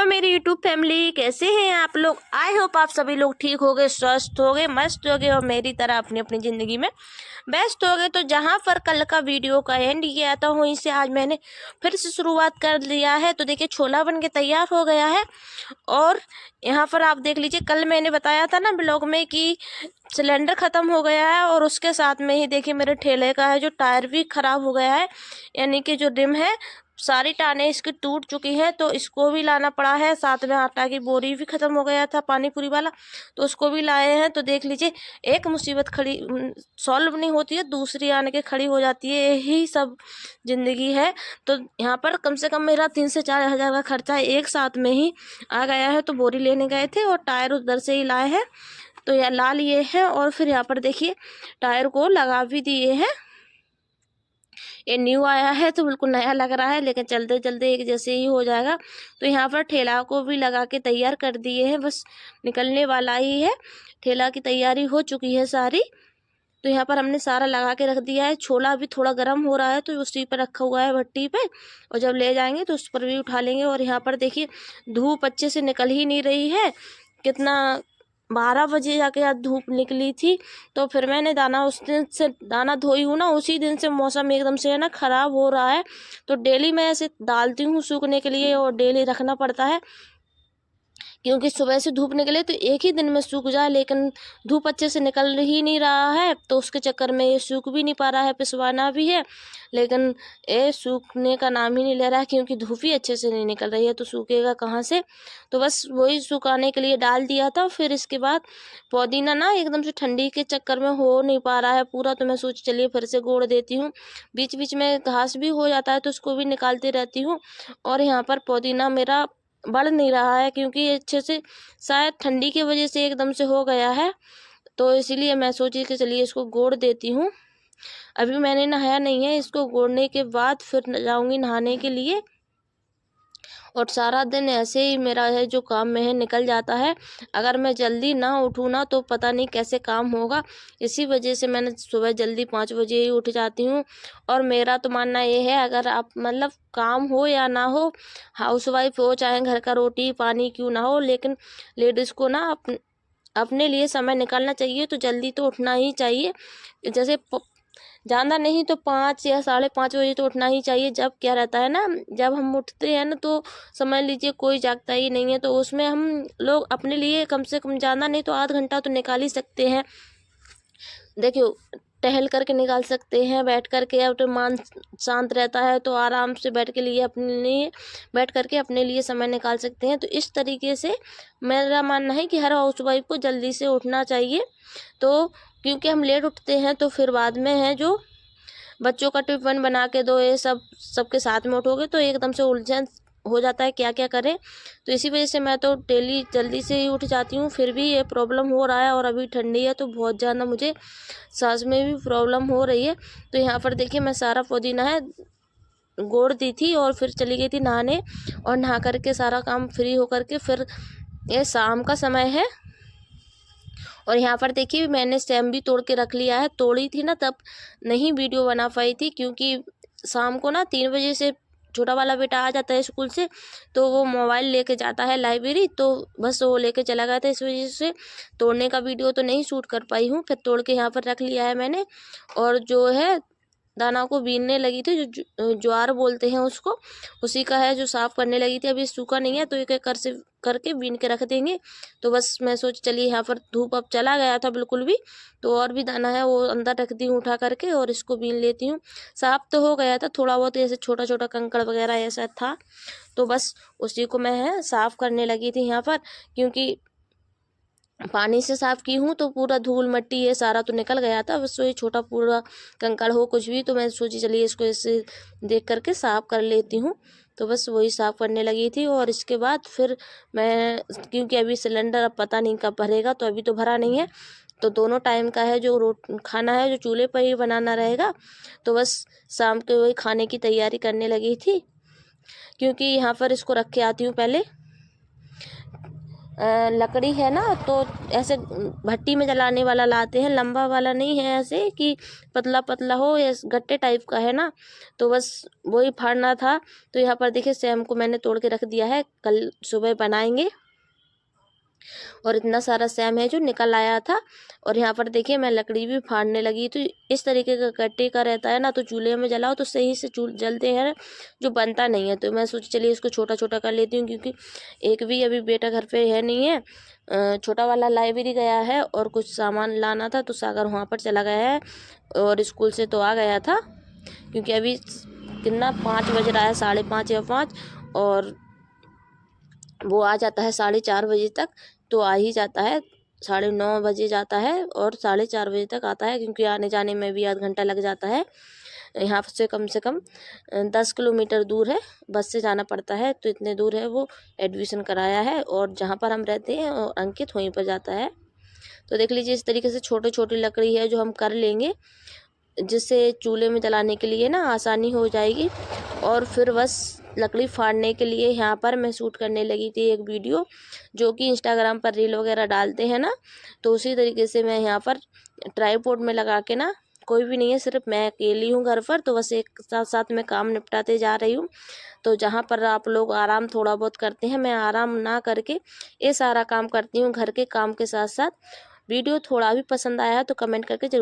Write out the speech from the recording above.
Hello मेरी YouTube family, कैसे हैं आप लोग। आई होप आप सभी लोग ठीक हो गए, स्वस्थ हो गए, मस्त हो गए और मेरी तरह अपनी अपनी ज़िंदगी में व्यस्त हो गए। तो जहाँ पर कल का वीडियो का एंड किया था वहीं से आज मैंने फिर से शुरुआत कर लिया है। तो देखिए छोला बन के तैयार हो गया है। और यहाँ पर आप देख लीजिए, कल मैंने बताया था ना ब्लॉग में कि सिलेंडर ख़त्म हो गया है और उसके साथ में ही देखिए मेरे ठेले का है जो टायर भी ख़राब हो गया है, यानी कि जो रिम है सारी टाने इसकी टूट चुकी हैं। तो इसको भी लाना पड़ा है। साथ में आटा की बोरी भी ख़त्म हो गया था पानी पूरी वाला, तो उसको भी लाए हैं। तो देख लीजिए एक मुसीबत खड़ी सॉल्व नहीं होती है, दूसरी आने के खड़ी हो जाती है, यही सब ज़िंदगी है। तो यहाँ पर कम से कम मेरा 3 से 4 हज़ार का खर्चा एक साथ में ही आ गया है। तो बोरी लेने गए थे और टायर उधर से ही लाए हैं, तो यह ला लिए हैं। और फिर यहाँ पर देखिए टायर को लगा भी दिए हैं। ये न्यू आया है तो बिल्कुल नया लग रहा है, लेकिन चलते चलते एक जैसे ही हो जाएगा। तो यहाँ पर ठेला को भी लगा के तैयार कर दिए हैं, बस निकलने वाला ही है। ठेला की तैयारी हो चुकी है सारी। तो यहाँ पर हमने सारा लगा के रख दिया है। छोला अभी थोड़ा गर्म हो रहा है तो उसी पर रखा हुआ है भट्टी पे, और जब ले जाएंगे तो उस पर भी उठा लेंगे। और यहाँ पर देखिए धूप अच्छे से निकल ही नहीं रही है। कितना 12 बजे जाके आज धूप निकली थी। तो फिर मैंने दाना उस दिन से दाना धोई हूँ ना, उसी दिन से मौसम एकदम से है ना ख़राब हो रहा है। तो डेली मैं ऐसे डालती हूँ सूखने के लिए और डेली रखना पड़ता है, क्योंकि सुबह से धूप निकले तो एक ही दिन में सूख जाए, लेकिन धूप अच्छे से निकल ही नहीं रहा है। तो उसके चक्कर में ये सूख भी नहीं पा रहा है, पिसवाना भी है लेकिन ये सूखने का नाम ही नहीं ले रहा है, क्योंकि धूप ही अच्छे से नहीं निकल रही है तो सूखेगा कहाँ से। तो बस वही सुखाने के लिए डाल दिया था। फिर इसके बाद पुदीना ना एकदम से ठंडी के चक्कर में हो नहीं पा रहा है पूरा, तो मैं सोच चलिए फिर से गोड़ देती हूँ। बीच बीच में घास भी हो जाता है तो उसको भी निकालती रहती हूँ। और यहाँ पर पुदीना मेरा बढ़ नहीं रहा है, क्योंकि ये अच्छे से शायद ठंडी की वजह से एकदम से हो गया है। तो इसीलिए मैं सोची कि चलिए इसको गोड़ देती हूँ। अभी मैंने नहाया नहीं है, इसको गोड़ने के बाद फिर जाऊंगी नहाने के लिए। और सारा दिन ऐसे ही मेरा है जो काम में है निकल जाता है। अगर मैं जल्दी ना उठूँ ना तो पता नहीं कैसे काम होगा। इसी वजह से मैंने सुबह जल्दी 5 बजे ही उठ जाती हूँ। और मेरा तो मानना ये है, अगर आप मतलब काम हो या ना हो, हाउसवाइफ हो चाहे घर का रोटी पानी क्यों ना हो, लेकिन लेडीज़ को ना अपने लिए समय निकालना चाहिए। तो जल्दी तो उठना ही चाहिए। जैसे ज़्यादा नहीं तो 5 या 5:30 बजे तो उठना ही चाहिए। जब क्या रहता है ना, जब हम उठते हैं ना तो समझ लीजिए कोई जागता ही नहीं है, तो उसमें हम लोग अपने लिए कम से कम ज़्यादा नहीं तो आधा घंटा तो निकाल ही सकते हैं। देखियो टहल करके निकाल सकते हैं, बैठ करके, अब तो मन शांत रहता है तो आराम से बैठ करके अपने लिए समय निकाल सकते हैं। तो इस तरीके से मेरा मानना है कि हर हाउसवाइफ को जल्दी से उठना चाहिए। तो क्योंकि हम लेट उठते हैं तो फिर बाद में है जो बच्चों का टिफिन बना के दो, ये सबके साथ में उठोगे तो एकदम से उलझन हो जाता है क्या क्या करें। तो इसी वजह से मैं तो डेली जल्दी से ही उठ जाती हूँ। फिर भी ये प्रॉब्लम हो रहा है, और अभी ठंडी है तो बहुत ज़्यादा मुझे सांस में भी प्रॉब्लम हो रही है। तो यहाँ पर देखिए मैं सारा पुदीना है गोड़ दी थी और फिर चली गई थी नहाने, और नहा करके सारा काम फ्री होकर के फिर ये शाम का समय है। और यहाँ पर देखिए मैंने सेम भी तोड़ के रख लिया है। तोड़ी थी ना तब नहीं वीडियो बना पाई थी, क्योंकि शाम को ना 3 बजे से छोटा वाला बेटा आ जाता है स्कूल से, तो वो मोबाइल लेके जाता है लाइब्रेरी, तो बस वो लेके चला गया था। इस वजह से तोड़ने का वीडियो तो नहीं शूट कर पाई हूँ। फिर तोड़ के यहाँ पर रख लिया है मैंने। और जो है दाना को बीनने लगी थी, जो ज्वार बोलते हैं उसको, उसी का है जो साफ़ करने लगी थी। अभी सूखा नहीं है तो एक एक कर से करके बीन के रख देंगे। तो बस मैं सोच चलिए यहाँ पर धूप अब चला गया था बिल्कुल भी, तो और भी दाना है वो अंदर रख दी हूँ उठा करके, और इसको बीन लेती हूँ। साफ़ तो हो गया था, थोड़ा बहुत ऐसे छोटा छोटा कंकड़ वगैरह ऐसा था, तो बस उसी को मैं है साफ़ करने लगी थी यहाँ पर। क्योंकि पानी से साफ़ की हूँ तो पूरा धूल मिट्टी ये सारा तो निकल गया था, बस वही छोटा पूरा कंकड़ हो कुछ भी, तो मैं सोची चलिए इसको ऐसे देख करके साफ़ कर लेती हूँ। तो बस वही साफ़ करने लगी थी। और इसके बाद फिर मैं, क्योंकि अभी सिलेंडर अब पता नहीं कब भरेगा, तो अभी तो भरा नहीं है, तो दोनों टाइम का है जो खाना है जो चूल्हे पर ही बनाना रहेगा। तो बस शाम के वही खाने की तैयारी करने लगी थी, क्योंकि यहाँ पर इसको रख के आती हूँ पहले लकड़ी है ना, तो ऐसे भट्टी में जलाने वाला लाते हैं, लंबा वाला नहीं है, ऐसे कि पतला पतला हो, या गट्टे टाइप का है ना, तो बस वही फाड़ना था। तो यहाँ पर देखिए सेम को मैंने तोड़ के रख दिया है, कल सुबह बनाएंगे। और इतना सारा सेम है जो निकल आया था। और यहाँ पर देखिए मैं लकड़ी भी फाड़ने लगी। तो इस तरीके का गट्टे का रहता है ना, तो चूल्हे में जलाओ तो सही से जलते हैं, जो बनता नहीं है। तो मैं सोची चलिए इसको छोटा छोटा कर लेती हूँ, क्योंकि एक भी अभी बेटा घर पे है नहीं है। छोटा वाला लाइब्रेरी गया है और कुछ सामान लाना था, तो सागर वहाँ पर चला गया है, और स्कूल से तो आ गया था, क्योंकि अभी कितना 5 बज रहा है, 5:30 या 5, और वो आ जाता है 4:30 बजे तक। तो आ ही जाता है, 9:30 बजे जाता है और 4:30 बजे तक आता है, क्योंकि आने जाने में भी आध घंटा लग जाता है। यहाँ से कम 10 किलोमीटर दूर है, बस से जाना पड़ता है। तो इतने दूर है, वो एडमिशन कराया है, और जहाँ पर हम रहते हैं और अंकित वहीं पर जाता है। तो देख लीजिए इस तरीके से छोटी छोटी लकड़ी है जो हम कर लेंगे, जिससे चूल्हे में जलाने के लिए ना आसानी हो जाएगी। और फिर बस लकड़ी फाड़ने के लिए यहाँ पर मैं शूट करने लगी थी एक वीडियो, जो कि इंस्टाग्राम पर रील वगैरह डालते हैं ना, तो उसी तरीके से मैं यहाँ पर ट्राईपोड में लगा के ना, कोई भी नहीं है, सिर्फ मैं अकेली हूँ घर पर, तो बस एक साथ साथ मैं काम निपटाते जा रही हूँ। तो जहाँ पर आप लोग आराम थोड़ा बहुत करते हैं, मैं आराम ना करके ये सारा काम करती हूँ घर के काम के साथ साथ। वीडियो थोड़ा भी पसंद आया है तो कमेंट करके जरूर